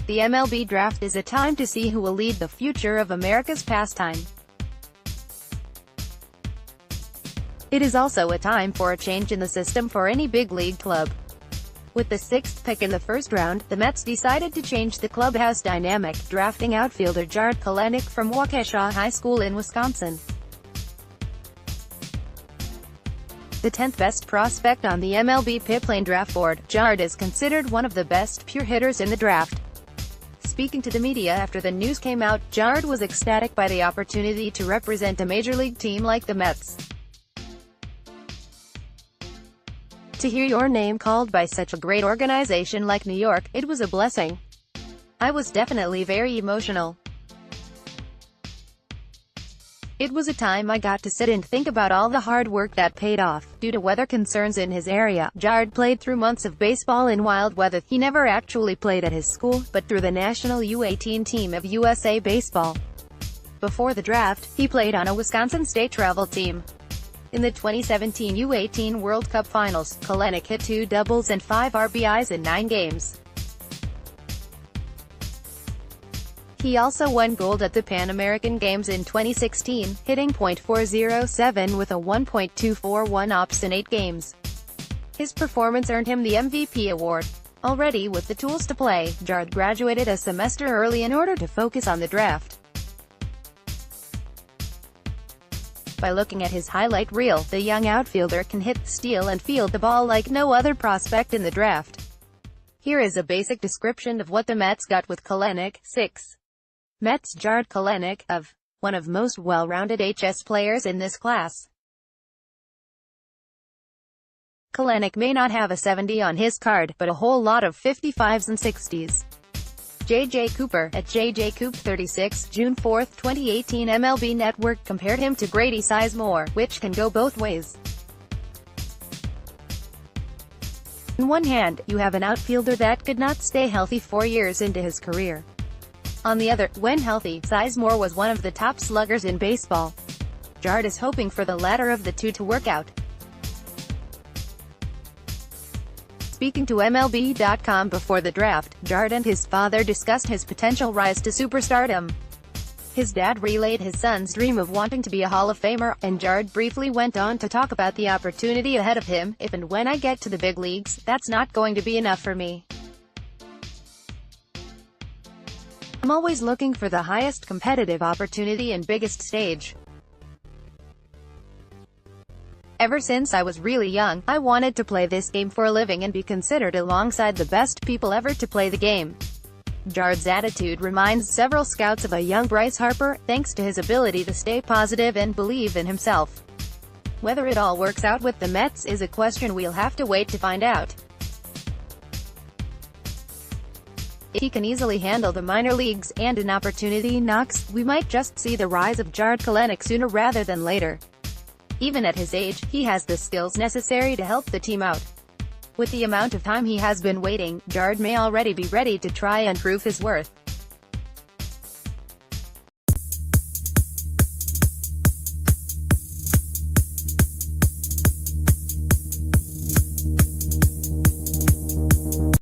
The MLB Draft is a time to see who will lead the future of America's pastime. It is also a time for a change in the system for any big league club. With the 6th pick in the first round, the Mets decided to change the clubhouse dynamic, drafting outfielder Jarred Kelenic from Waukesha High School in Wisconsin. The 10th best prospect on the MLB Pipleine draft board, Jarred is considered one of the best pure hitters in the draft. Speaking to the media after the news came out, Jarred was ecstatic by the opportunity to represent a major league team like the Mets. To hear your name called by such a great organization like New York, it was a blessing. I was definitely very emotional. It was a time I got to sit and think about all the hard work that paid off. Due to weather concerns in his area, Jarred played through months of baseball in wild weather. He never actually played at his school, but through the national U18 team of USA Baseball. Before the draft, he played on a Wisconsin state travel team. In the 2017 U18 World Cup Finals, Kelenic hit 2 doubles and 5 RBIs in 9 games. He also won gold at the Pan American Games in 2016, hitting .407 with a 1.241 OPS in 8 games. His performance earned him the MVP award. Already with the tools to play, Jarred graduated a semester early in order to focus on the draft. By looking at his highlight reel, the young outfielder can hit, steal and field the ball like no other prospect in the draft. Here is a basic description of what the Mets got with Kelenic. 6. Mets Jarred Kelenic, of one of most well-rounded HS players in this class. Kelenic may not have a 70 on his card, but a whole lot of 55s and 60s. J.J. Cooper, at JJCoop36, June 4, 2018. MLB Network compared him to Grady Sizemore, which can go both ways. On one hand, you have an outfielder that could not stay healthy 4 years into his career. On the other, when healthy, Sizemore was one of the top sluggers in baseball. Jarred is hoping for the latter of the two to work out. Speaking to MLB.com before the draft, Jarred and his father discussed his potential rise to superstardom. His dad relayed his son's dream of wanting to be a Hall of Famer, and Jarred briefly went on to talk about the opportunity ahead of him. If and when I get to the big leagues, that's not going to be enough for me. I'm always looking for the highest competitive opportunity and biggest stage. Ever since I was really young, I wanted to play this game for a living and be considered alongside the best people ever to play the game. Jarred's attitude reminds several scouts of a young Bryce Harper, thanks to his ability to stay positive and believe in himself. Whether it all works out with the Mets is a question we'll have to wait to find out. If he can easily handle the minor leagues, and an opportunity knocks, we might just see the rise of Jarred Kelenic sooner rather than later. Even at his age, he has the skills necessary to help the team out. With the amount of time he has been waiting, Jarred may already be ready to try and prove his worth.